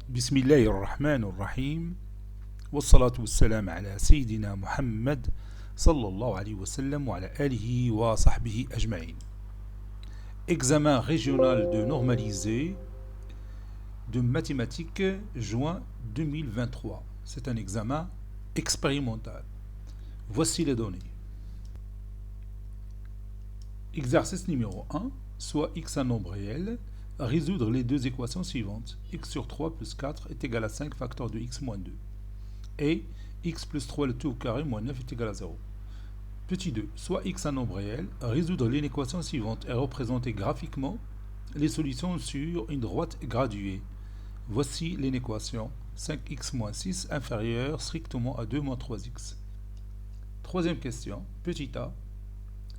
بسم الله الرحمن الرحيم والصلاة والسلام على سيدنا محمد صلى الله عليه وسلم وعلى آله وصحبه أجمعين. Examen régional de normalisé de mathématiques juin 2023. C'est un examen expérimental. Voici les données. Exercice numéro 1, soit x un nombre réel, résoudre les deux équations suivantes. X sur 3 plus 4 est égal à 5 facteur de x moins 2. Et x plus 3 le tout au carré moins 9 est égal à 0. Petit 2. Soit x un nombre réel, résoudre l'équation suivante et représenter graphiquement les solutions sur une droite graduée. Voici l'équation 5x moins 6 inférieur strictement à 2 moins 3x. Troisième question. Petit a.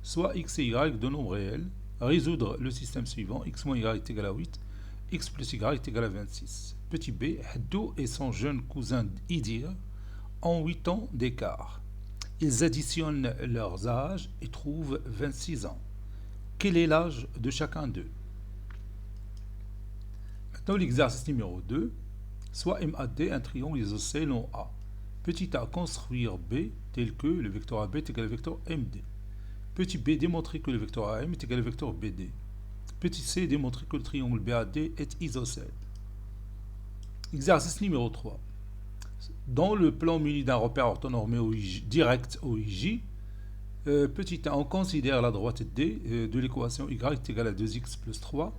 Soit x et y de nombres réels, résoudre le système suivant. X moins y est égal à 8, x plus y est égal à 26. Petit b. Haddo et son jeune cousin Idir ont 8 ans d'écart. Ils additionnent leurs âges et trouvent 26 ans. Quel est l'âge de chacun d'eux? Maintenant l'exercice numéro 2. Soit MAD un triangle isocèle en A. Petit a. Construire B tel que le vecteur AB est égal au vecteur MD. Petit b. Démontrer que le vecteur AM est égal au vecteur BD. Petit c. Démontrer que le triangle BAD est isocèle. Exercice numéro 3. Dans le plan muni d'un repère orthonormé direct OIJ, petit a, on considère la droite D de l'équation y est égale à 2x plus 3.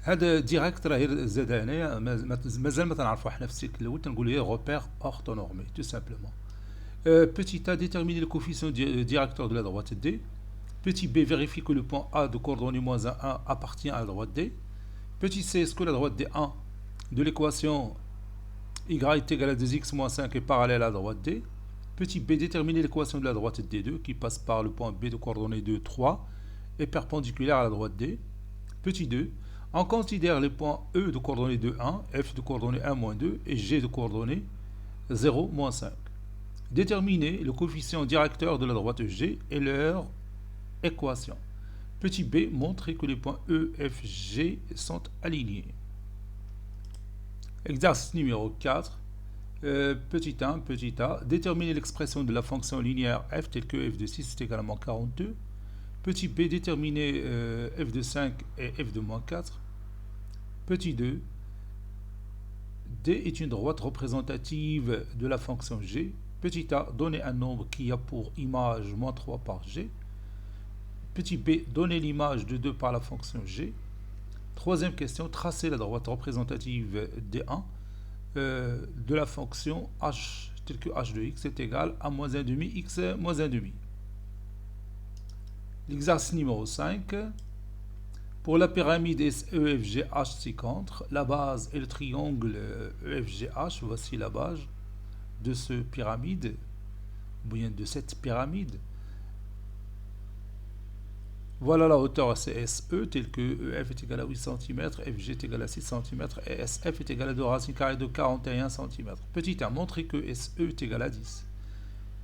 هذا direct راه زاد هنايا مازال ما تنعرفوا حنا في السيكل الاول تنقول هي repère orthonormé tout simplement. Petit a, déterminer le coefficient directeur de la droite D. Petit b, vérifie que le point A de coordonnées moins 1 appartient à la droite D. Petit c, est-ce que la droite D1 de l'équation y est égale à 2x moins 5 est parallèle à la droite D. Petit b, déterminer l'équation de la droite D2 qui passe par le point B de coordonnées 2, 3 est perpendiculaire à la droite D. Petit 2, on considère les points E de coordonnées 2, 1, F de coordonnées 1, moins 2 et G de coordonnées 0, moins 5. Déterminer le coefficient directeur de la droite G et leur équation. Petit b, montrer que les points E, F, G sont alignés. Exercice numéro 4. Petit 1, petit a. Déterminer l'expression de la fonction linéaire f telle que f de 6 est égal à moins 42. Petit b, déterminer f de 5 et f de moins 4. Petit 2. D est une droite représentative de la fonction g. Petit a, donner un nombre qui a pour image moins 3 par g. Petit b, donner l'image de 2 par la fonction g. Troisième question, tracer la droite représentative D1 de la fonction h telle que h de x est égal à moins 1 demi x moins 1 demi. L'exercice numéro 5. Pour la pyramide EFGH ci-contre, la base est le triangle EFGH. Voici la base de ce pyramide, ou bien de cette pyramide. Voilà la hauteur CSE telle que EF est égal à 8 cm, FG est égal à 6 cm et SF est égal à 2 racines carrées de 41 cm. Petit 1, montrer que SE est égal à 10.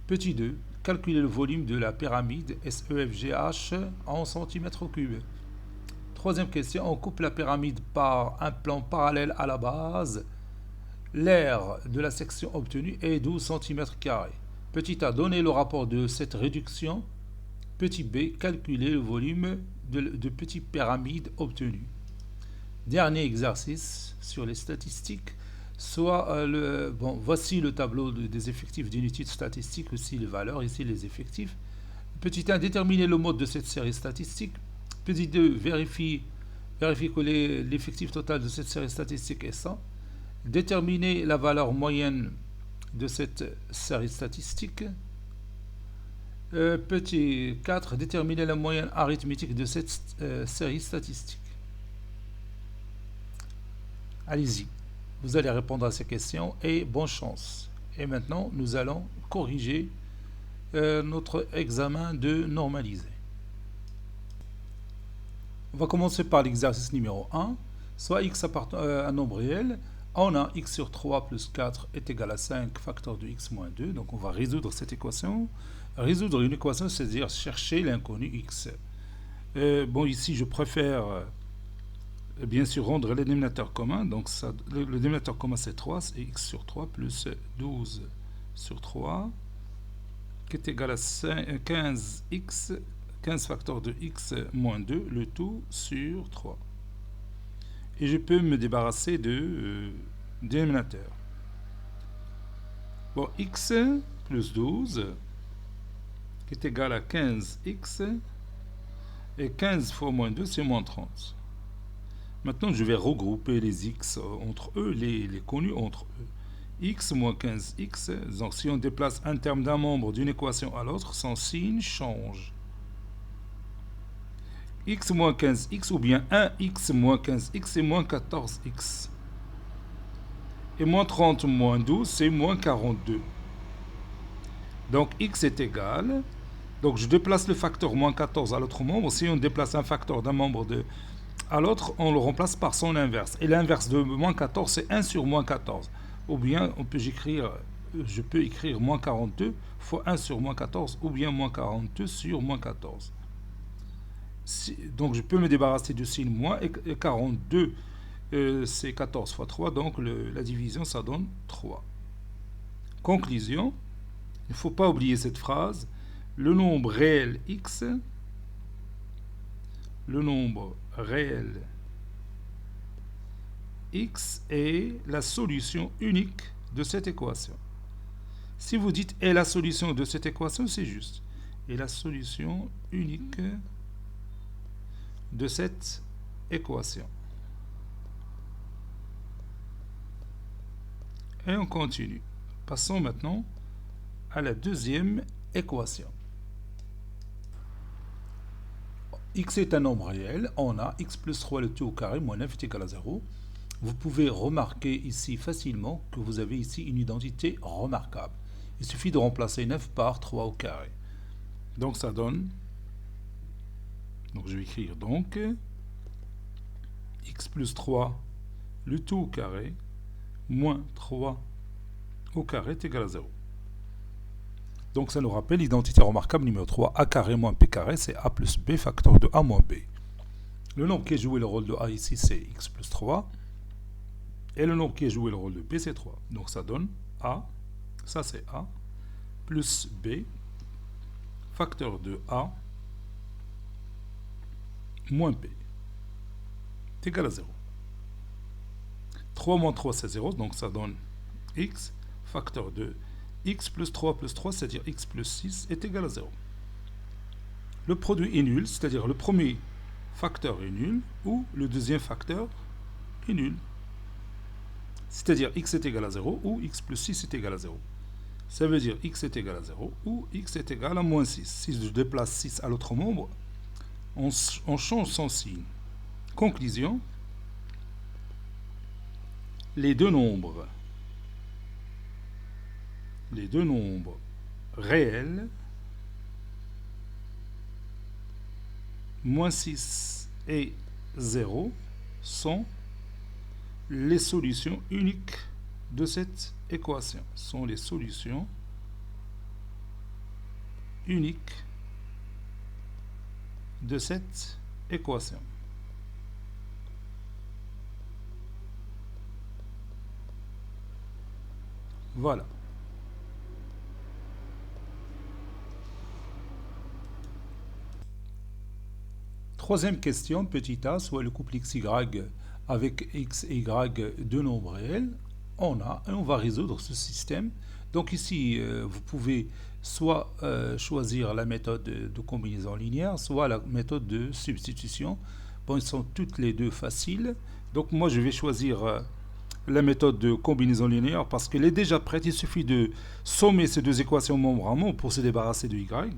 Petit 2, calculer le volume de la pyramide SEFGH en cm3. Troisième question, on coupe la pyramide par un plan parallèle à la base. L'aire de la section obtenue est 12 cm². Petit a, donner le rapport de cette réduction. Petit b, calculer le volume de petites pyramides obtenues. Dernier exercice sur les statistiques. Voici le tableau des effectifs d'une étude statistique, aussi les valeurs, ici les effectifs. Petit 1, déterminer le mode de cette série statistique. Petit 2, vérifie que l'effectif total de cette série statistique est 100. Déterminer la valeur moyenne de cette série statistique. Petit 4, déterminer la moyenne arithmétique de cette série statistique. Allez-y, vous allez répondre à ces questions et bonne chance. Et maintenant, nous allons corriger notre examen de normalisé. On va commencer par l'exercice numéro 1. Soit x appartient à un nombre réel. On a x sur 3 plus 4 est égal à 5 facteur de x moins 2. Donc on va résoudre cette équation. Résoudre une équation, c'est-à-dire chercher l'inconnu x. Ici je préfère bien sûr rendre le dénominateur commun. Donc ça, le dénominateur commun c'est 3, c'est x sur 3 plus 12 sur 3 qui est égal à 15x, 15 facteurs de x moins 2, le tout sur 3. Et je peux me débarrasser de dénominateur. Bon, x plus 12 qui est égal à 15x, et 15 fois moins 2 c'est moins 30. Maintenant je vais regrouper les x entre eux, les connus entre eux. X moins 15x, donc si on déplace un terme d'un membre d'une équation à l'autre, son signe change. X moins 15x ou bien 1x moins 15x c'est moins 14x. Et moins 30 moins 12 c'est moins 42. Donc x est égal, donc je déplace le facteur moins 14 à l'autre membre. Si on déplace un facteur d'un membre à l'autre, on le remplace par son inverse. Et l'inverse de moins 14 c'est 1 sur moins 14. Ou bien je peux écrire moins 42 fois 1 sur moins 14, ou bien moins 42 sur moins 14. Donc je peux me débarrasser du signe moins, et 42 c'est 14 fois 3, donc la division ça donne 3. Conclusion, il ne faut pas oublier cette phrase, le nombre réel x, le nombre réel x est la solution unique de cette équation. Si vous dites est la solution de cette équation, c'est juste. Est la solution unique de cette équation. Et on continue. Passons maintenant à la deuxième équation. X est un nombre réel. On a x plus 3 le tout au carré moins 9 est égal à 0. Vous pouvez remarquer ici facilement que vous avez ici une identité remarquable. Il suffit de remplacer 9 par 3 au carré. Donc ça donne, donc je vais écrire donc x plus 3 le tout au carré moins 3 au carré est égal à 0. Donc ça nous rappelle l'identité remarquable numéro 3, a carré moins b carré, c'est a plus b facteur de a moins b. Le nombre qui a joué le rôle de a ici, c'est x plus 3. Et le nombre qui a joué le rôle de b, c'est 3. Donc ça donne a, ça c'est a, plus b, facteur de a, moins b, est égal à 0. 3 moins 3, c'est 0, donc ça donne x, facteur de x plus 3, c'est-à-dire x plus 6, est égal à 0. Le produit est nul, c'est-à-dire le premier facteur est nul, ou le deuxième facteur est nul. C'est-à-dire x est égal à 0 ou x plus 6 est égal à 0. Ça veut dire x est égal à 0 ou x est égal à moins 6. Si je déplace 6 à l'autre membre, on change son signe. Conclusion, les deux nombres réels, moins 6 et 0, sont les solutions uniques de cette équation. Sont les solutions uniques de cette équation. Voilà. Troisième question, petit a, soit le couple xy avec x et y, deux nombres réels. On va résoudre ce système. Donc ici, vous pouvez soit choisir la méthode de combinaison linéaire, soit la méthode de substitution. Bon, ils sont toutes les deux faciles. Donc moi, je vais choisir la méthode de combinaison linéaire parce qu'elle est déjà prête. Il suffit de sommer ces deux équations membre à membre pour se débarrasser de y.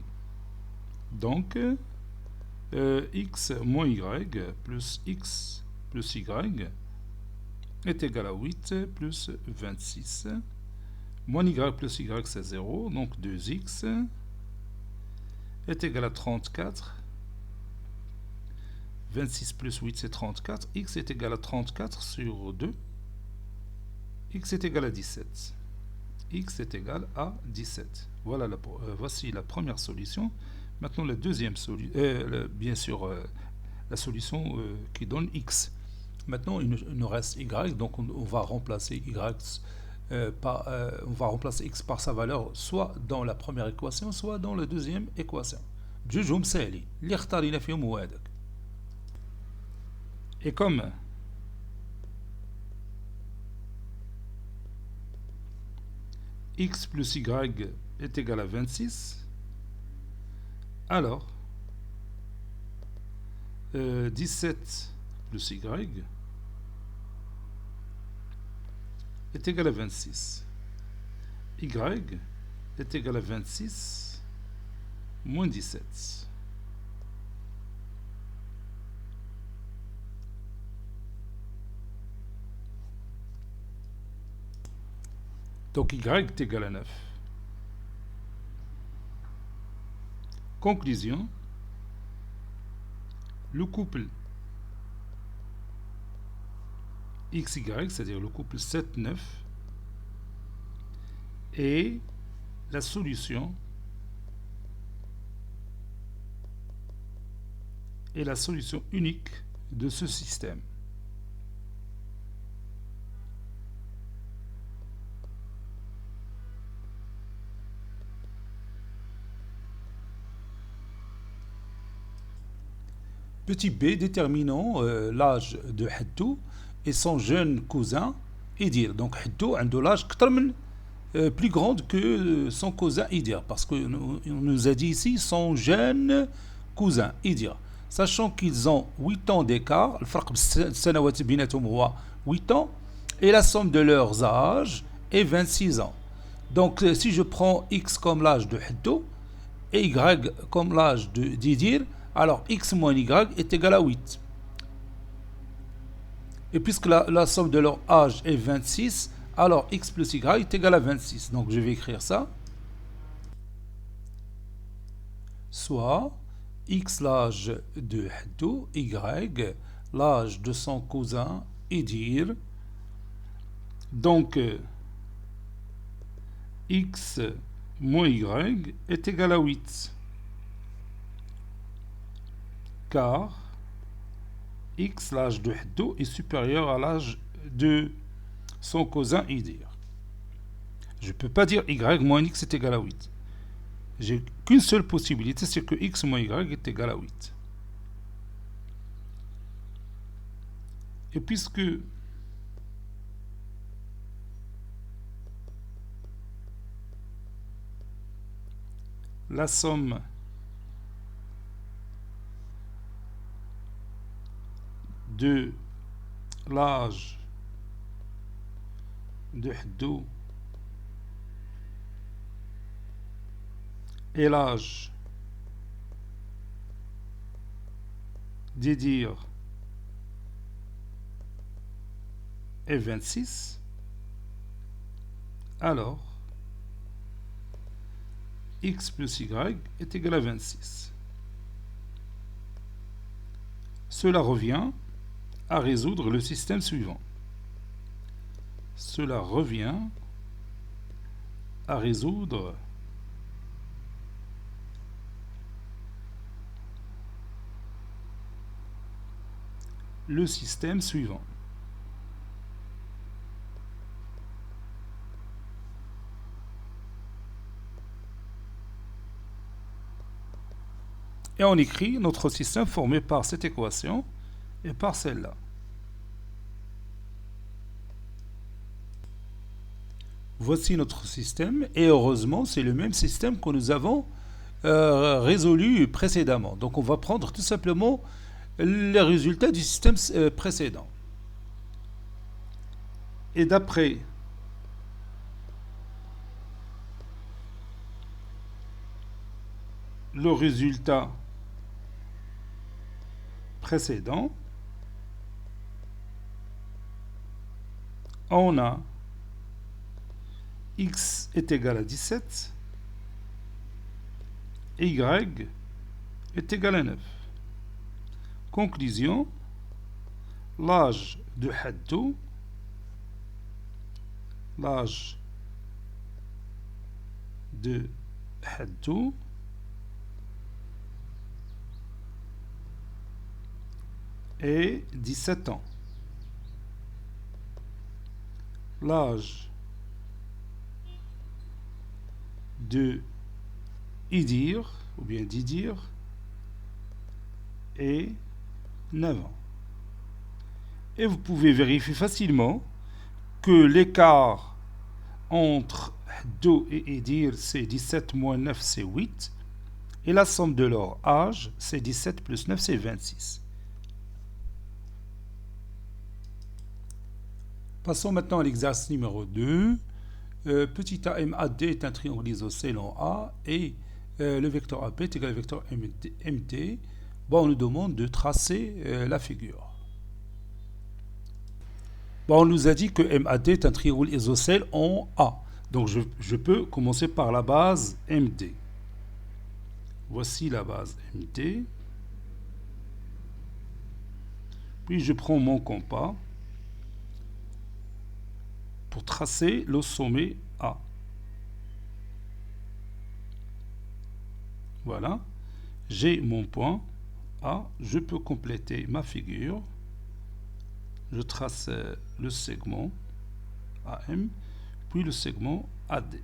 Donc, x moins y plus x plus y est égal à 8 plus 26. Moins y plus y, c'est 0. Donc 2x est égal à 34. 26 plus 8, c'est 34. X est égal à 34 sur 2. X est égal à 17. X est égal à 17. Voilà voici la première solution. Maintenant, la deuxième solution, bien sûr, la solution qui donne x. Maintenant, il nous reste y, donc on va remplacer y on va remplacer x par sa valeur soit dans la première équation, soit dans la deuxième équation. جوجهم ساهلين اللي اختارينا فيهم هو هذاك. Et comme x plus y est égal à 26, alors 17 plus y est égal à 26. Y est égal à 26 moins 17. Donc y est égal à 9. Conclusion, le couple XY, c'est-à-dire le couple 7-9, est la solution unique de ce système. Petit b, déterminant l'âge de Haddou et son jeune cousin Idir. Donc Haddou a l'âge plus grand que son cousin Idir, parce qu'on nous a dit ici son jeune cousin Idir. Sachant qu'ils ont 8 ans d'écart, le فرق بالسنوات بيناتهم هو 8 ans, et la somme de leurs âges est 26 ans. Donc si je prends x comme l'âge de Haddou et y comme l'âge d'Idir, alors x moins y est égal à 8. Et puisque la somme de leur âge est 26, alors x plus y est égal à 26. Donc je vais écrire ça. Soit x l'âge de Haddou, y l'âge de son cousin Idir. Donc x moins y est égal à 8. Car x, l'âge de Haddou, est supérieur à l'âge de son cousin Idir. Je ne peux pas dire y moins x est égal à 8. J'ai qu'une seule possibilité, c'est que x moins y est égal à 8. Et puisque la somme de l'âge de Haddou et l'âge d'Idir est 26, alors x plus y est égal à 26. Cela revient à résoudre le système suivant. Cela revient à résoudre le système suivant. Et on écrit notre système formé par cette équation et par celle-là. Voici notre système et heureusement c'est le même système que nous avons résolu précédemment. Donc on va prendre tout simplement les résultats du système précédent. Et d'après le résultat précédent, on a x est égal à 17 et y est égal à 9. Conclusion, l'âge de Haddou, est 17 ans. l'âge de Idir, ou bien d'Idir, est 9 ans. Et vous pouvez vérifier facilement que l'écart entre Do et Idir, c'est 17 moins 9, c'est 8. Et la somme de leur âge, c'est 17 plus 9, c'est 26. Passons maintenant à l'exercice numéro 2. Petit a MAD est un triangle isocèle en A et le vecteur AB est égal au vecteur MD. Bon, on nous demande de tracer la figure. Bon, on nous a dit que MAD est un triangle isocèle en A. Donc je peux commencer par la base MD. Voici la base MD. Puis je prends mon compas pour tracer le sommet A. Voilà. J'ai mon point A. Je peux compléter ma figure. Je trace le segment AM, puis le segment AD.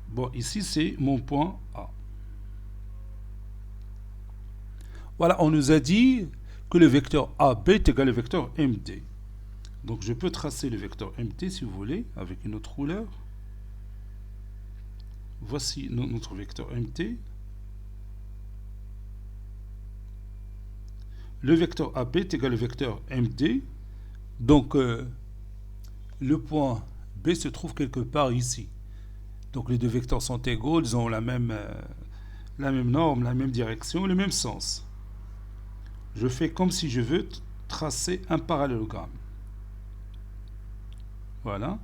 Bon, ici c'est mon point A. Voilà, on nous a dit que le vecteur AB est égal au vecteur MD. Donc je peux tracer le vecteur MD si vous voulez, avec une autre couleur. Voici notre vecteur MD. Le vecteur AB est égal au vecteur MD. Donc le point B se trouve quelque part ici. Donc les deux vecteurs sont égaux, ils ont la même norme, la même direction, le même sens. Je fais comme si je veux tracer un parallélogramme. Voilà.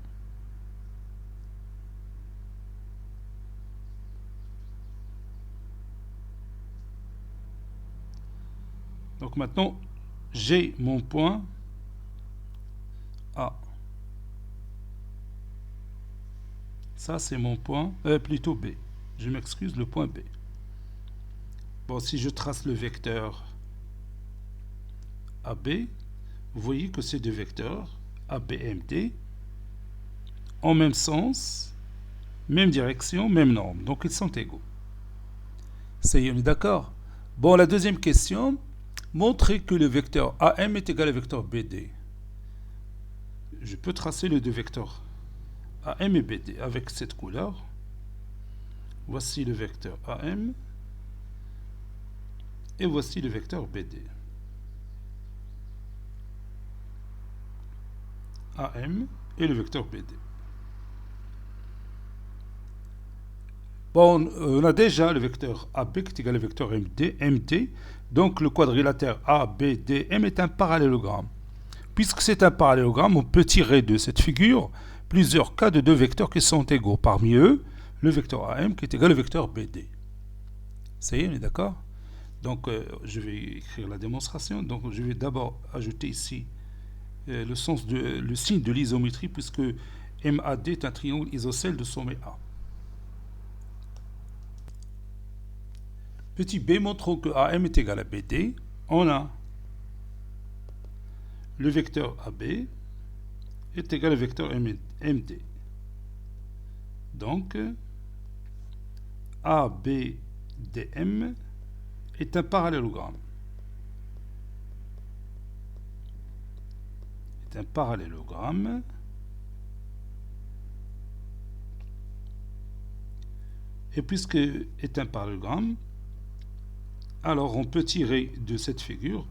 Donc maintenant, j'ai mon point A. Ça, c'est mon point, plutôt B. Je m'excuse, le point B. Bon, si je trace le vecteur AB, vous voyez que ces deux vecteurs, AB et MD, ont même sens, même direction, même norme. Donc, ils sont égaux. Ça y est, on est d'accord? Bon, la deuxième question, montrer que le vecteur AM est égal au vecteur BD. Je peux tracer les deux vecteurs AM et BD avec cette couleur. Voici le vecteur AM et voici le vecteur BD. AM et le vecteur BD. Bon, on a déjà le vecteur AB qui est égal au vecteur MD. Donc le quadrilatère ABDM est un parallélogramme. Puisque c'est un parallélogramme, on peut tirer de cette figure plusieurs cas de deux vecteurs qui sont égaux. Parmi eux, le vecteur AM qui est égal au vecteur BD. Ça y est, on est d'accord? Donc je vais écrire la démonstration. Donc je vais d'abord ajouter ici le signe de l'isométrie puisque MAD est un triangle isocèle de sommet A. Petit b, montrons que AM est égal à BD. On a le vecteur AB est égal au vecteur MD. Donc, ABDM est un parallélogramme. C'est un parallélogramme. Et puisque est un parallélogramme, alors on peut tirer de cette figure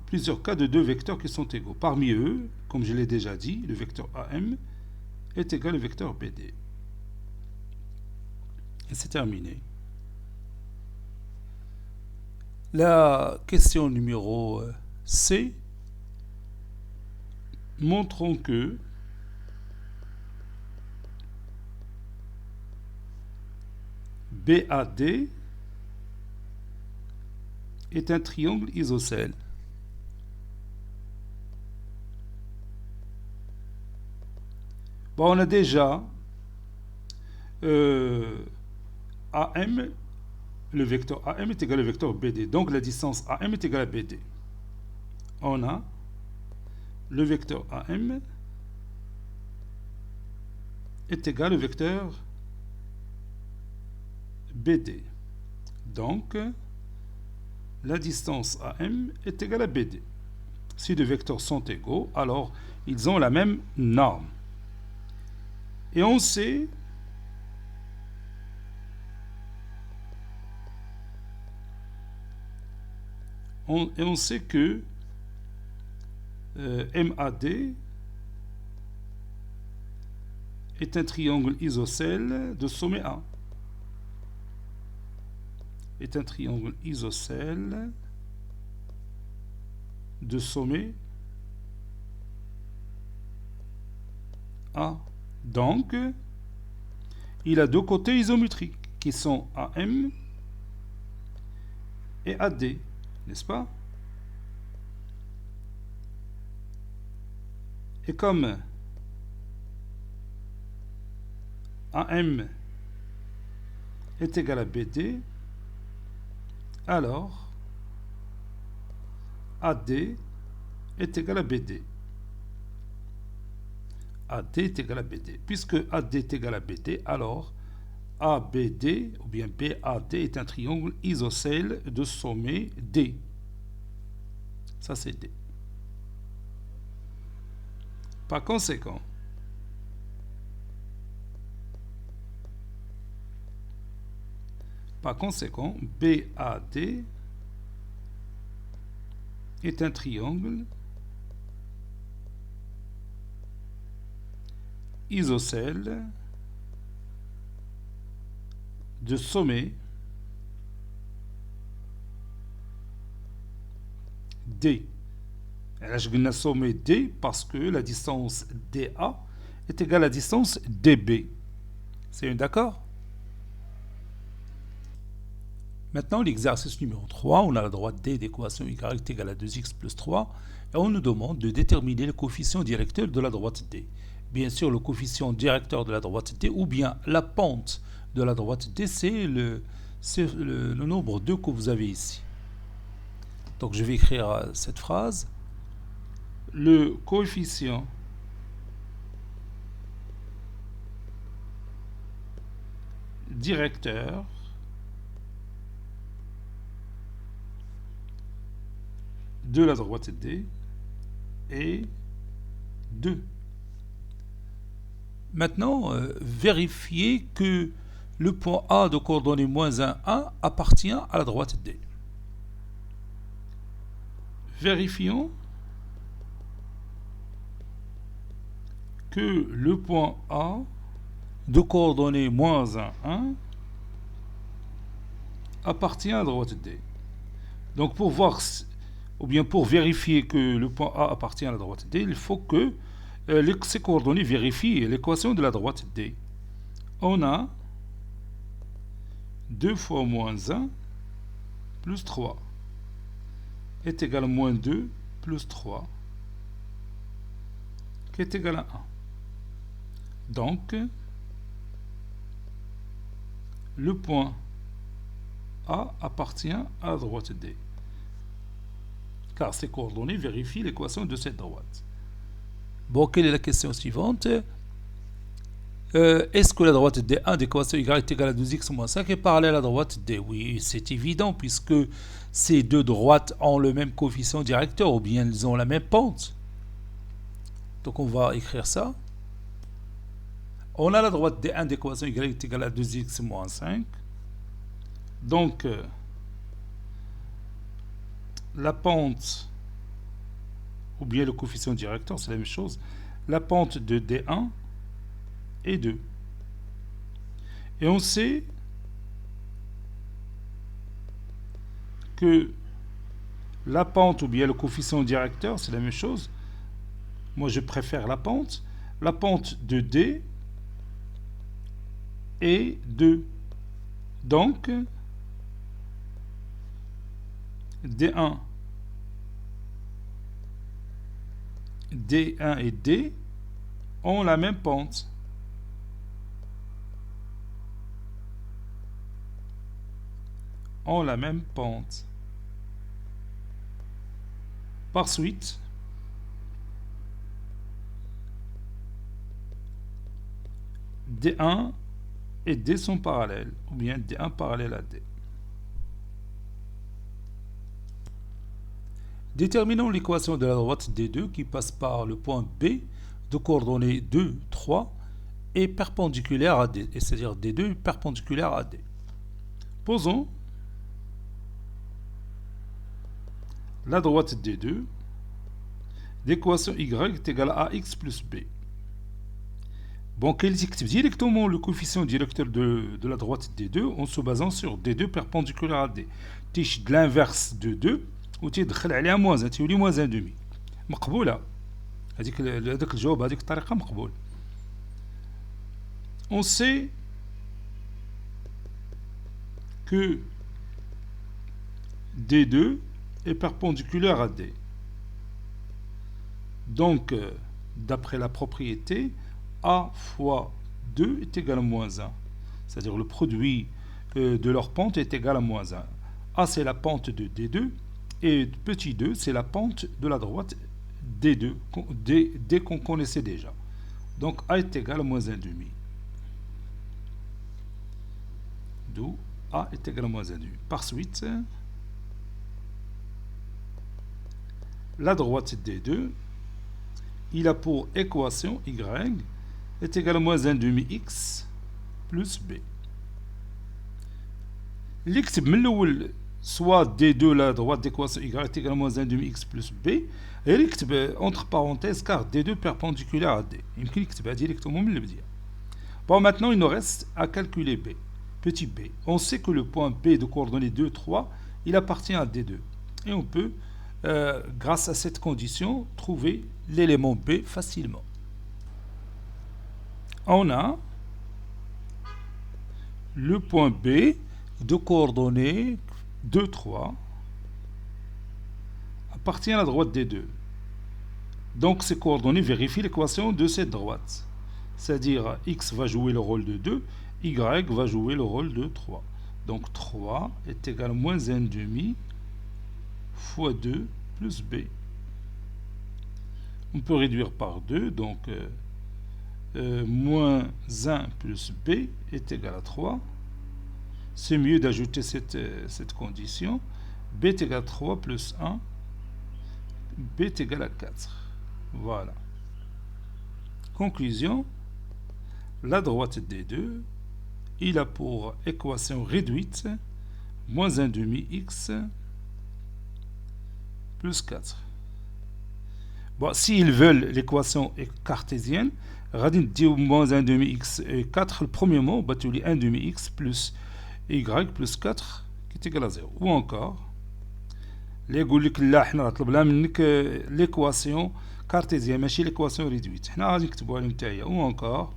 plusieurs cas de deux vecteurs qui sont égaux. Parmi eux, comme je l'ai déjà dit, le vecteur AM est égal au vecteur BD. Et c'est terminé. La question numéro C. Montrons que BAD est un triangle isocèle. Bon, on a déjà AM, le vecteur AM est égal au vecteur BD. Donc la distance AM est égale à BD. On a le vecteur AM est égal au vecteur BD. Donc, la distance AM est égale à BD. Si deux vecteurs sont égaux, alors ils ont la même norme. Et on sait que MAD est un triangle isocèle de sommet A. Est un triangle isocèle de sommet A. Donc, il a deux côtés isométriques qui sont AM et AD, n'est-ce pas? Et comme AM est égal à BD, alors AD est égal à BD. AD est égal à BD. Puisque AD est égal à BD, alors ABD ou bien BAD est un triangle isocèle de sommet D. Ça, c'est D. Par conséquent, BAD est un triangle isocèle de sommet D. Là, je vais sommet D parce que la distance DA est égale à la distance DB. C'est d'accord? Maintenant, l'exercice numéro 3, on a la droite D d'équation y est égale à 2x plus 3 et on nous demande de déterminer le coefficient directeur de la droite D. Bien sûr, le coefficient directeur de la droite D ou bien la pente de la droite D, c'est le nombre 2 que vous avez ici. Donc, je vais écrire cette phrase. Le coefficient directeur de la droite D est 2. Maintenant, vérifiez que le point A de coordonnées moins 1, 1 appartient à la droite D. Vérifions que le point A de coordonnées moins 1, 1 appartient à la droite D. Donc pour voir, ou bien pour vérifier que le point A appartient à la droite D, il faut que ces coordonnées vérifient l'équation de la droite D. On a 2 fois moins 1 plus 3 est égal à moins 2 plus 3 qui est égal à 1. Donc, le point A appartient à la droite D. Car ces coordonnées vérifient l'équation de cette droite. Bon, quelle est la question suivante? Est-ce que la droite D1 d'équation y est égale à 2x moins 5 est parallèle à la droite D? Oui, c'est évident puisque ces deux droites ont le même coefficient directeur ou bien elles ont la même pente. Donc on va écrire ça. On a la droite D1 d'équation y est égale à 2x moins 5. Donc la pente ou bien le coefficient directeur, c'est la même chose. La pente de D1 est 2. Et on sait que la pente ou bien le coefficient directeur, c'est la même chose. Moi, je préfère la pente. La pente de D est 2. Donc, D1 et D ont la même pente. Par suite, D1 et D sont parallèles, ou bien D1 parallèle à D. Déterminons l'équation de la droite D2 qui passe par le point B de coordonnées 2, 3 et perpendiculaire à D, c'est-à-dire D2 perpendiculaire à D. Posons la droite D2 l'équation Y est égale à AX plus B. Bon, quel est directement le coefficient directeur de la droite D2 en se basant sur D2 perpendiculaire à D. تيش de l'inverse de 2 وتيدخل عليها moins 1 تولي moins 1 demi. مقبولة. هذيك الجواب هذيك الطريقة مقبول. On sait que D2 est perpendiculaire à D. Donc, d'après la propriété, A fois 2 est égal à moins 1. C'est-à-dire le produit de leur pente est égal à moins 1. A, c'est la pente de D2, et petit 2, c'est la pente de la droite D2, D qu'on connaissait déjà. Donc, A est égal à moins 1 demi. D'où A est égal à moins 1 demi. Par suite, la droite D2, il a pour équation Y est égal à moins 1 demi X plus B. L'X, soit D2, la droite d'équation Y est égal à moins 1 demi X plus B, et l'X, entre parenthèses, car D2 perpendiculaire à D. Il me directement le dire. Bon, maintenant, il nous reste à calculer B. Petit b. On sait que le point B de coordonnées 2, 3, il appartient à D2. Et on peut, grâce à cette condition, trouver l'élément B facilement. On a le point B de coordonnées 2, 3 appartient à la droite D2. Donc ces coordonnées vérifient l'équation de cette droite. C'est-à-dire X va jouer le rôle de 2, Y va jouer le rôle de 3. Donc 3 est égal à moins 1 demi fois 2 plus B. On peut réduire par 2, donc moins 1 plus B est égal à 3. C'est mieux d'ajouter cette condition. B est égal à 3 plus 1. B est égal à 4. Voilà. Conclusion. La droite D2, il a pour équation réduite moins 1 demi X plus 4. Bon, s'ils veulent l'équation cartésienne, radin dire moins 1 demi X et 4, le premier mot, bah, tu lis 1 demi X plus Y plus 4 qui est égal à 0. Ou encore, l'équation cartésienne, mais l'équation réduite. Ou encore,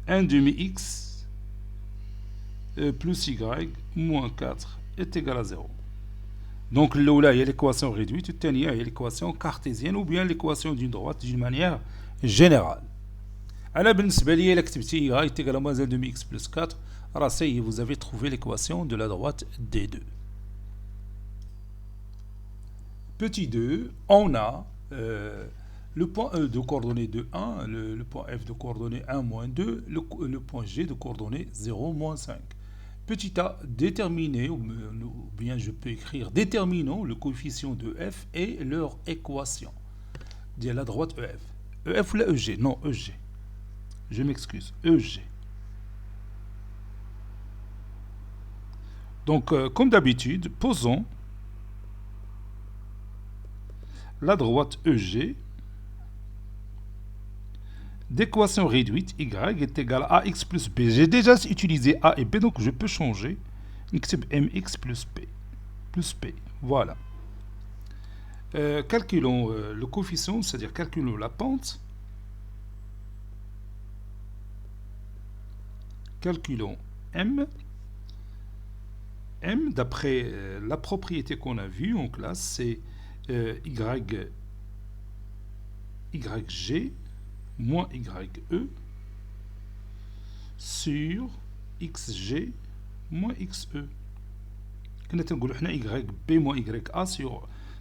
1 demi X plus Y moins 4 est égal à 0. Donc là, il y a l'équation réduite, il y a l'équation cartésienne ou bien l'équation d'une droite d'une manière générale. Alors, بالنسبة لي إلا كتبتي y est égal à moins 1 demi x plus 4, alors ça y est, vous avez trouvé l'équation de la droite D2. Petit 2, on a le point E de coordonnées de 1, le point F de coordonnées 1, moins 2, le point G de coordonnées 0, moins 5. Petit a, déterminer, ou bien je peux écrire, déterminons le coefficient de F et leur équation. Dire la droite EF. EF ou la EG? Non, EG. Je m'excuse, EG. Donc, comme d'habitude, posons la droite EG d'équation réduite Y est égal à AX plus B. J'ai déjà utilisé A et B, donc je peux changer. MX plus P. Plus P. Voilà. Calculons le coefficient, c'est-à-dire calculons la pente. Calculons M. M, d'après la propriété qu'on a vue en classe, c'est YG moins YE sur XG moins XE. كنا نقولوا حنا YB moins YA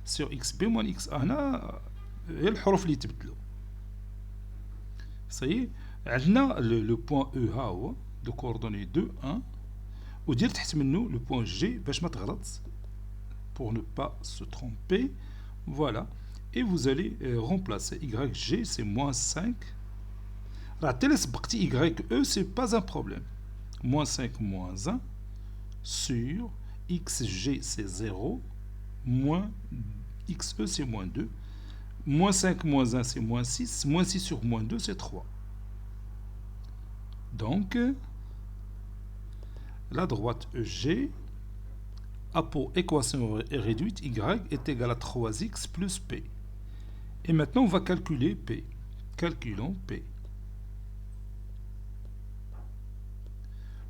sur XB moins XA. هنا هي الحروف اللي تبدلوا. صحيح. عندنا le point E ها هو de coordonnées 2 1 ودير تحت منه le point G باش ما تغلط pour ne pas se tromper. Voilà, et vous allez remplacer YG, c'est moins 5. YE, c'est pas un problème. Moins 5 moins 1 sur XG, c'est 0. Moins XE, c'est moins 2. Moins 5 moins 1, c'est moins 6. Moins 6 sur moins 2, c'est 3. Donc, la droite EG a pour équation réduite y est égal à 3x plus p. Et maintenant, on va calculer p. Calculons p.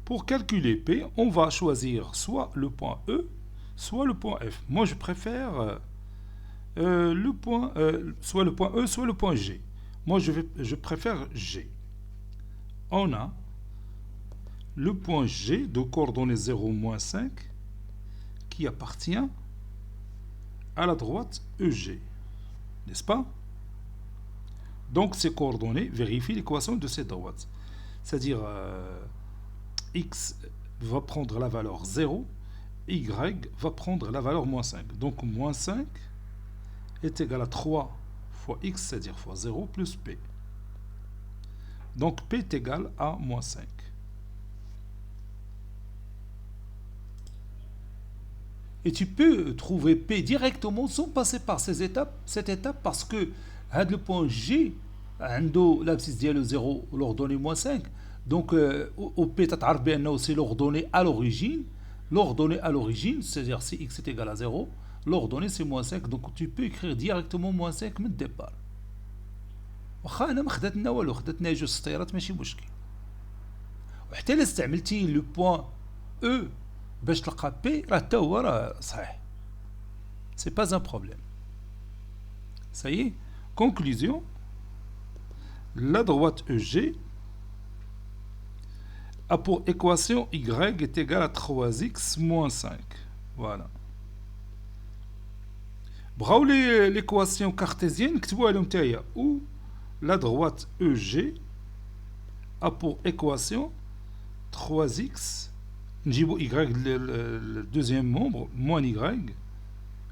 Pour calculer p, on va choisir soit le point E, soit le point F. Moi, je préfère soit le point E, soit le point G. Moi, je préfère G. On a le point G de coordonnées 0, moins 5, qui appartient à la droite EG, n'est-ce pas? Donc ces coordonnées vérifient l'équation de cette droite, c'est-à-dire x va prendre la valeur 0, y va prendre la valeur moins 5. Donc moins 5 est égal à 3 fois x, c'est-à-dire fois 0 plus p. Donc p est égal à moins 5. Et tu peux trouver P directement sans passer par cette étape parce que le point G, l'abscisse dialogue 0, l'ordonnée moins 5. Donc, au P, c'est l'ordonnée à l'origine. L'ordonnée à l'origine, c'est-à-dire si x est égal à 0, l'ordonnée c'est moins 5. Donc, tu peux écrire directement moins 5 من الديبار. واخا انا ما خداتنا والو، خداتنا جوج سطيرات ماشي مشكل. وحتى الا استعملتي لو بوين او باش تلقى بي راه حتى هو راه صحيح. سي با ان بروبليم. Ça y est, conclusion, la droite EG a pour équation y est égal à 3x moins 5. Voilà. بغاو l'équation cartésienne كتبوها لهم تاهي où la droite EG a pour équation 3x نجيبو y le deuxième membre moins y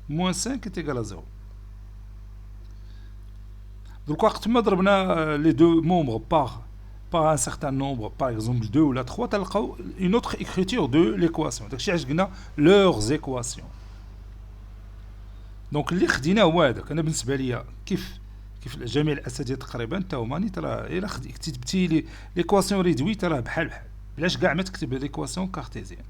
moins 5 est égal à 0. Donc quand on ضربنا les deux membres par un certain nombre, par exemple 2 ou la 3, تلقاو une autre écriture de l'équation. داكشي علاش قلنا leurs équations. دونك اللي خديناه هو هذاك. انا بالنسبه ليا كيف جميع الاساتذه تقريبا تا هما نيت راه الا كتبتي لي ليكواسيون ريدويت راه بحال بلاش كاع ما تكتب ليكواسيون كارتيزيان.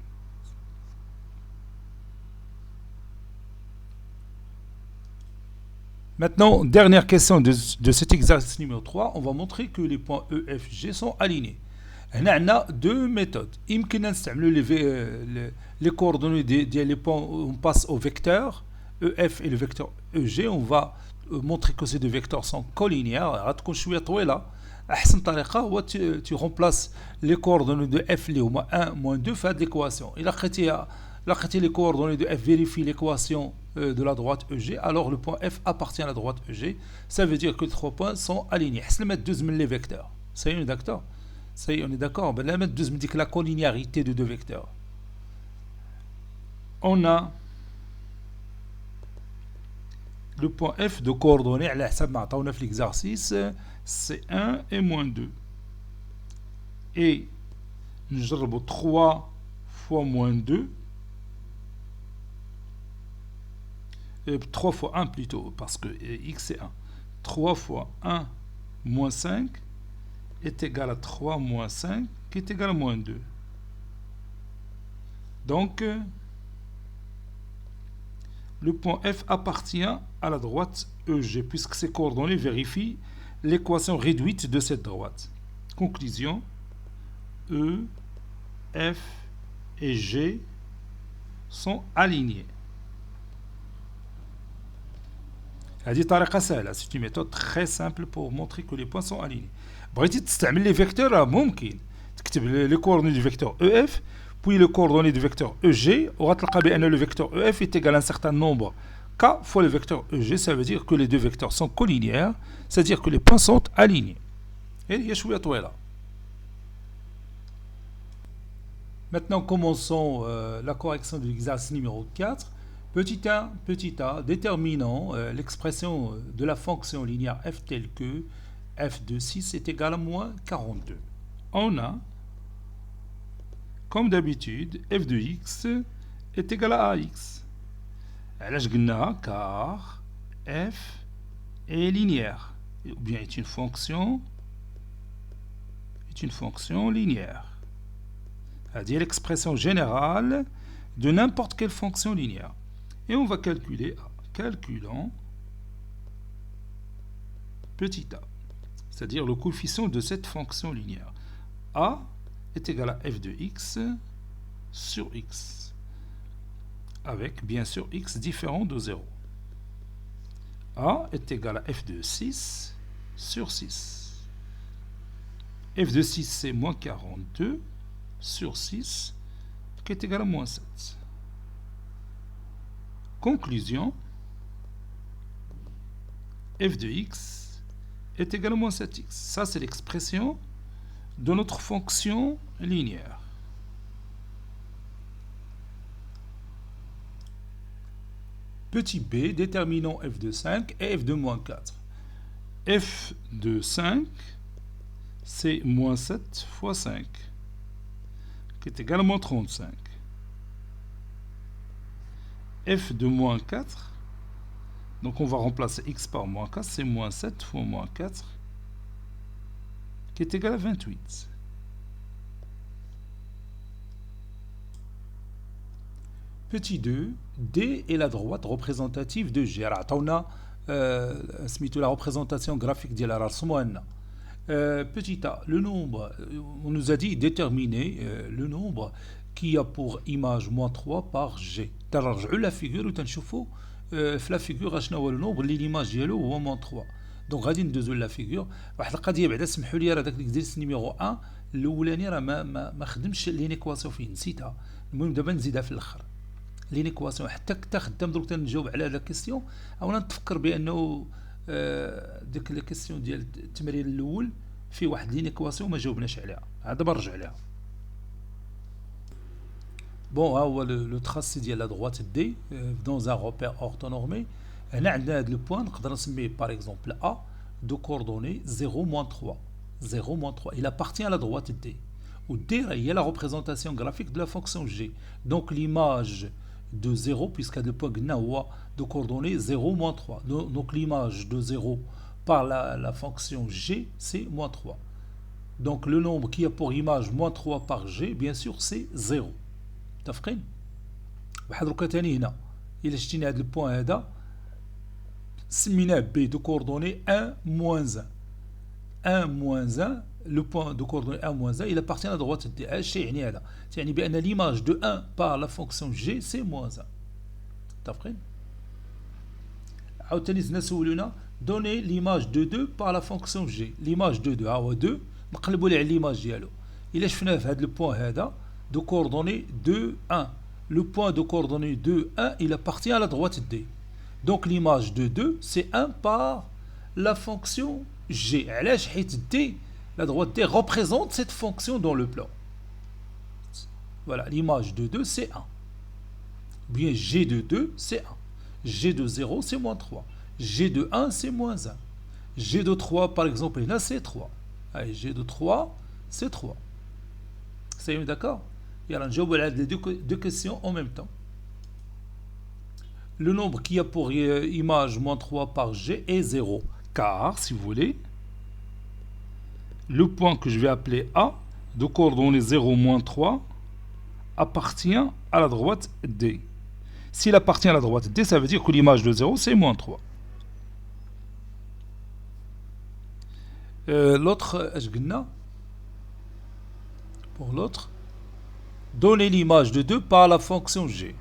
Maintenant, dernière question de cet exercice numéro 3, on va montrer que les points E, F, G sont alignés. On a deux méthodes. Les coordonnées des points, on passe au vecteur EF et le vecteur EG. On va montrer que ces deux vecteurs sont collinéaires. Tu remplaces les coordonnées de F, les 1, moins 2, fait l'équation. Il a les coordonnées de F vérifient l'équation de la droite EG, alors le point F appartient à la droite EG. Ça veut dire que les trois points sont alignés. On va mettre deux les vecteurs. Ça y est, on est d'accord? Ça y est, on est d'accord? On va mettre deux dit que la collinéarité de deux vecteurs. On a le point F de coordonnées, à l'exercice, c'est 1 et moins 2. Et nous avons 3 fois moins 2. 3 fois 1 plutôt, parce que x est 1. 3 fois 1 moins 5 est égal à 3 moins 5, qui est égal à moins 2. Donc, le point F appartient à la droite EG, puisque ces coordonnées vérifient l'équation réduite de cette droite. Conclusion, E, F et G sont alignés. C'est une méthode très simple pour montrer que les points sont alignés. بغيتي تستعمل les vecteurs ممكن تكتب les coordonnées du vecteur EF puis les coordonnées du vecteur EG وغتلقى بأن le vecteur EF est égal à un certain nombre K fois le vecteur EG. Ça veut dire que les deux vecteurs sont collinéaires, c'est-à-dire que les points sont alignés. Et il y a شوية طويلة. Maintenant, commençons la correction de l'exercice numéro 4. Petit a, déterminant l'expression de la fonction linéaire f telle que f de 6 est égal à moins 42. On a, comme d'habitude, f de x est égal à ax. علاش قلنا car f est linéaire, ou bien est une fonction linéaire. C'est-à-dire l'expression générale de n'importe quelle fonction linéaire. Et on va calculer a. Calculons petit a, c'est-à-dire le coefficient de cette fonction linéaire. A est égal à f de x sur x, avec bien sûr x différent de 0. A est égal à f de 6 sur 6. F de 6 c'est moins 42 sur 6 qui est égal à moins 7. Conclusion, f de x est égal à moins 7x. Ça c'est l'expression de notre fonction linéaire. Petit b, déterminons f de 5 et f de moins 4. F de 5, c'est moins 7 fois 5, qui est égal à moins 35. F de moins 4, donc on va remplacer x par moins 4, c'est moins 7 fois moins 4, qui est égal à 28. Petit 2, D est la droite représentative de G. On a la représentation graphique de la رسموها. Petit a, le nombre, on nous a dit déterminer le nombre qui a pour image moins 3 par G. ترجعوا la figure وتنشوفوا في la figure شنو هو le nombre اللي l'image ديالو هو moins 3. دونك غادي ندوزو لا فيغور. واحد القضيه بعدا سمحوا لي راه داك ليكزيرسيس نيميرو 1 الاولاني راه ما خدمش لينيكواسيون فيه نسيتها. المهم دابا نزيدها في الاخر. لينيكواسيون حتى خدام دروك تنجاوب على هاد الكيسيون اولا نتفكر بانه ديك الكيسيون ديال التمرين الاول في واحد لينيكواسيون ما جاوبناش عليها. دابا نرجع ليها. بون ها هو لو تراسي ديال لا droite دي dans un repère orthonormé. هنا عندنا هاد لو بوين نقدر نسميه par exemple A de coordonnées 0-3. 0-3. Il appartient à la droite D. Où D est la représentation graphique de la fonction G. Donc l'image de 0, puisqu'il y a le point de coordonnées 0-3. Donc l'image de 0 par la fonction G, c'est moins 3. Donc le nombre qui a pour image moins 3 par G, bien sûr, c'est 0. متفقين؟ واحد دروكا تاني هنا إلا شتينا هاد البوان هذا سميناه B de coordonnées 1 moins 1. 1 moins 1, le point de coordonnées 1 moins 1, il appartient à la droite D. الشيء يعني هذا يعني بأن l'image de 1 par la fonction G c'est moins 1. متفقين؟ عاوتاني زدنا سولونا donner l'image de 2 par la fonction G. l'image de 2 ها هو 2 نقلبوا على l'image ديالو. إلا شفناه في هذا البوان هذا de coordonnées 2, 1. Le point de coordonnées 2, 1, il appartient à la droite D. Donc l'image de 2, c'est 1 par la fonction G. D, la droite D représente cette fonction dans le plan. Voilà, l'image de 2, c'est 1. Bien, G de 2, c'est 1. G de 0, c'est moins 3. G de 1, c'est moins 1. G de 3, par exemple, là, c'est 3. Allez, G de 3, c'est 3. C'est d'accord? Et alors, je vais les deux questions en même temps. Le nombre qui a pour image moins 3 par G est 0. Car, si vous voulez, le point que je vais appeler A, de coordonnées 0, moins 3, appartient à la droite D. S'il appartient à la droite D, ça veut dire que l'image de 0, c'est moins 3. L'autre, pour l'autre, donner l'image de 2 par la fonction G.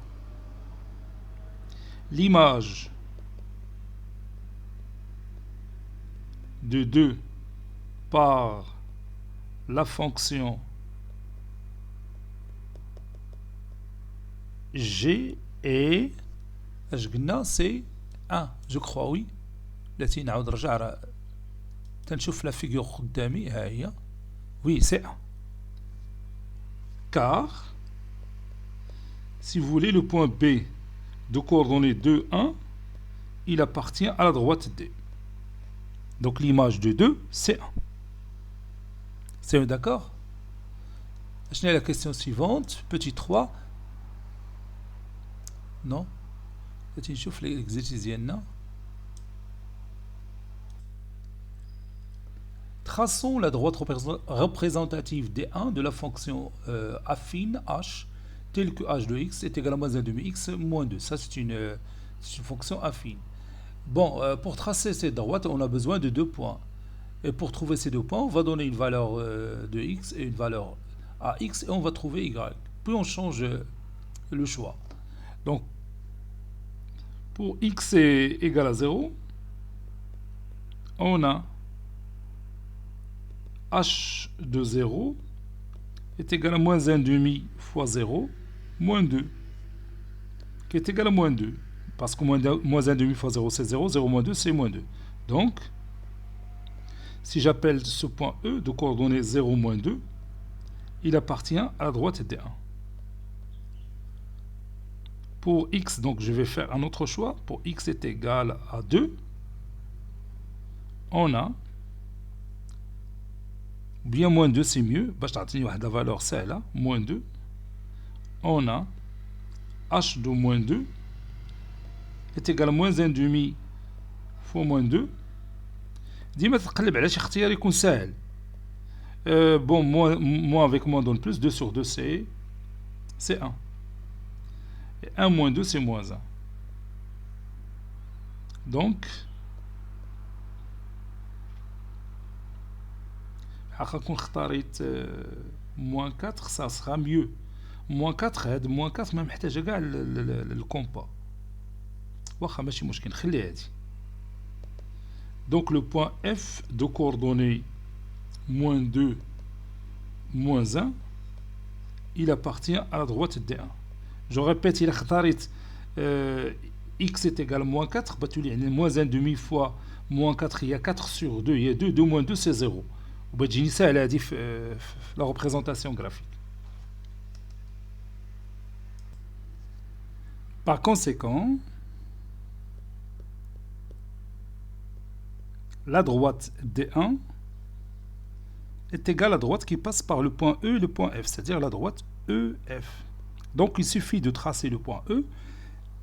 L'image de 2 par la fonction G est c'est 1, je crois, oui. التي نعاود نرجع تنشوف la figure قدامي ها هي. Oui, c'est 1. Car Si vous voulez, le point B de coordonnées 2, 1, il appartient à la droite D. Donc l'image de 2, c'est 1. C'est d'accord? Je n'ai la question suivante. Petit 3. Non? نشوف l'exercice ديالنا. Traçons la droite représentative D1 de la fonction affine h telle que h de x est égal à moins 1 demi x moins 2. Ça, c'est une fonction affine. Bon, pour tracer cette droite, on a besoin de 2 points. Et pour trouver ces 2 points, on va donner une valeur de x et une valeur à x et on va trouver y. Puis on change le choix. Donc, pour x est égal à 0, on a h de 0 est égal à moins 1 demi fois 0, moins 2, qui est égal à moins 2. Parce que moins 1 demi fois 0, c'est 0, 0 moins 2, c'est moins 2. Donc, si j'appelle ce point E de coordonnées 0, moins 2, il appartient à la droite D1. Pour x, donc je vais faire un autre choix. Pour x est égal à 2, on a, bien moins 2 c'est mieux, la valeur c'est là, moins 2, on a h de moins 2 est égal à moins 1 demi fois moins 2. ديما تقلب على شي اختيار يكون ساهل. Bon, moins avec moins donne plus, 2 sur 2 c'est 1. Et 1 moins 2 c'est moins 1. Donc, quand اختاريت moins 4 ça sera mieux. moins 4 هاد moins 4 ما محتاجه كاع الكومبا. واخا ماشي مشكل نخلي هادي. Donc le point F de coordonnées moins 2, moins 1, il appartient à la droite D1. Je répète, il a x est égal à moins 4, moins 1 demi fois moins 4, il y a 4 sur 2, il y a 2, 2 moins 2 c'est 0. Ça, elle a dit la représentation graphique. Par conséquent, la droite D1 est égale à la droite qui passe par le point E et le point F, c'est-à-dire la droite EF. Donc il suffit de tracer le point E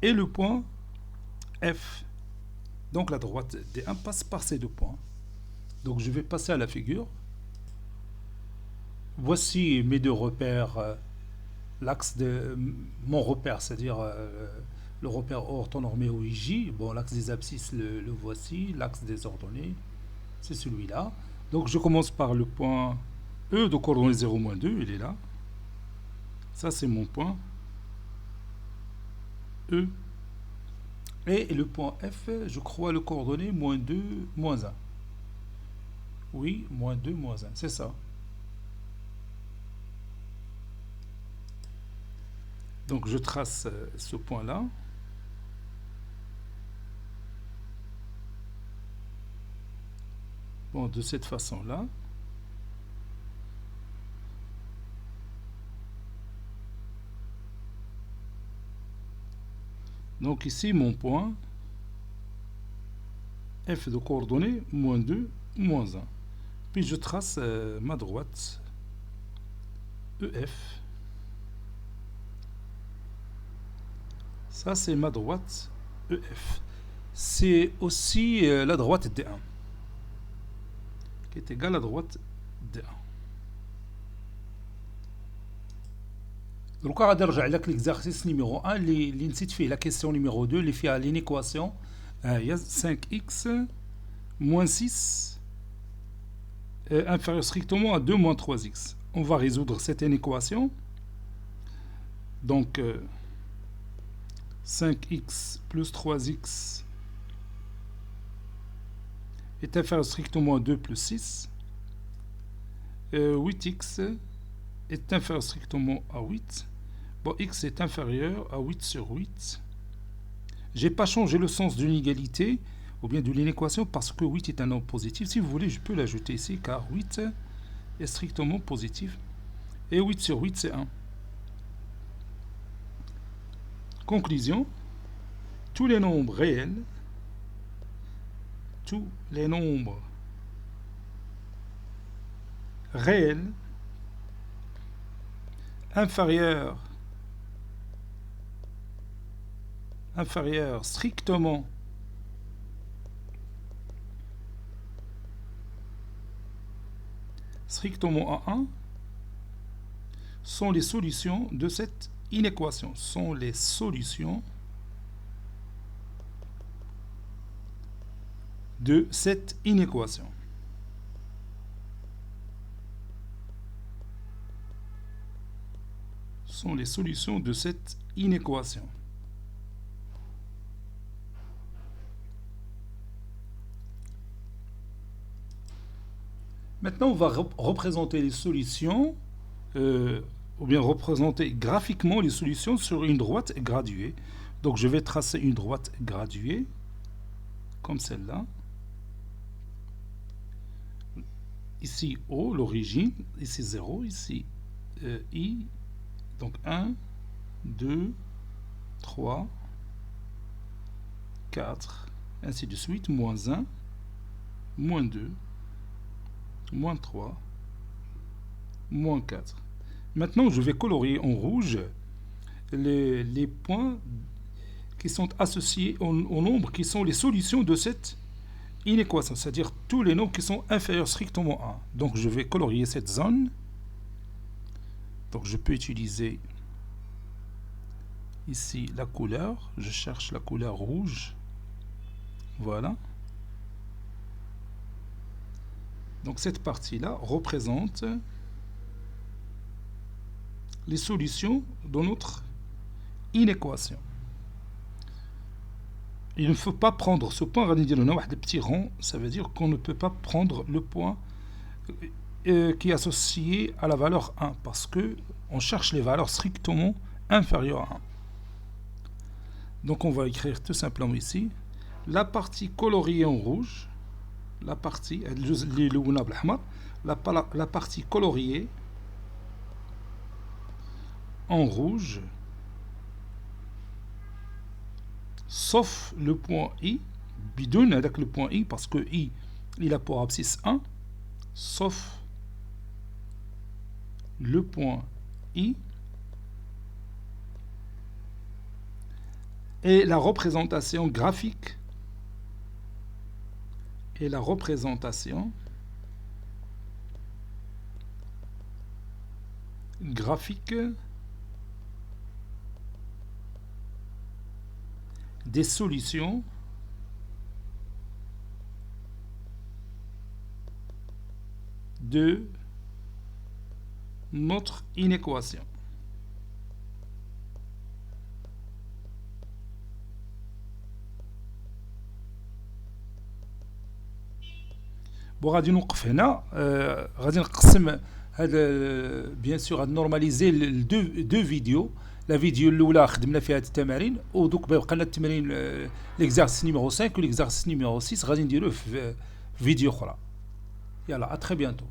et le point F. Donc la droite D1 passe par ces 2 points. Donc je vais passer à la figure. Voici mes 2 repères, l'axe de mon repère, c'est-à-dire le repère orthonormé OIJ. Bon, l'axe des abscisses, le voici. L'axe des ordonnées, c'est celui-là. Donc je commence par le point E de coordonnées 0, moins 2, il est là. Ça c'est mon point E. Et le point F, je crois le coordonnées moins 2, moins 1. Oui, moins 2, moins 1, c'est ça. Donc je trace ce point-là. Bon, de cette façon-là. Donc ici, mon point F de coordonnées, moins 2, moins 1. Puis je trace ma droite EF. Ça, c'est ma droite EF. C'est aussi la droite D1, qui est égale à la droite D1. Donc, on va regarder l'exercice numéro 1, la question numéro 2, qui a une équation 5x moins 6 inférieur strictement à 2 moins 3x. On va résoudre cette équation. Donc, 5x plus 3x est inférieur strictement à 2 plus 6. 8x est inférieur strictement à 8. Bon, x est inférieur à 8 sur 8. J'ai pas changé le sens d'une égalité ou bien de l'inéquation parce que 8 est un nombre positif. Si vous voulez, je peux l'ajouter ici car 8 est strictement positif. Et 8 sur 8, c'est 1. Conclusion, tous les nombres réels, tous les nombres réels inférieurs strictement à 1 sont les solutions de cette inéquation. Sont les solutions de cette inéquation. Sont les solutions de cette inéquation. Maintenant, on va représenter les solutions, ou bien représenter graphiquement les solutions sur une droite graduée. Donc, je vais tracer une droite graduée, comme celle-là. Ici O, l'origine, ici 0, ici I, donc 1, 2, 3, 4, ainsi de suite, moins 1, moins 2, moins 3, moins 4. Maintenant, je vais colorier en rouge les points qui sont associés au nombre qui sont les solutions de cette inéquation, c'est-à-dire tous les nombres qui sont inférieurs strictement à 1. Donc, je vais colorier cette zone. Donc, je peux utiliser ici la couleur. Je cherche la couleur rouge. Voilà. Donc cette partie-là représente les solutions de notre inéquation. Il ne faut pas prendre ce point, des petits ronds, ça veut dire qu'on ne peut pas prendre le point qui est associé à la valeur 1, parce que on cherche les valeurs strictement inférieures à 1. Donc on va écrire tout simplement ici la partie coloriée en rouge, la partie coloriée en rouge, sauf le point I, bidoun avec le point I, parce que I, il a pour abscisse 1, sauf le point I, et la représentation graphique des solutions de notre inéquation. غادي نوقف هنا غادي نقسم هذا بيان سور غادي نورماليزي دو فيديو. لا فيديو الاولى خدمنا فيها هاد التمارين ودوك باقي لنا التمارين ليكزارسيس نيميرو 5 وليكزارسيس نيميرو 6 غادي نديروه في فيديو اخرى. يلا ا تري بيانتو.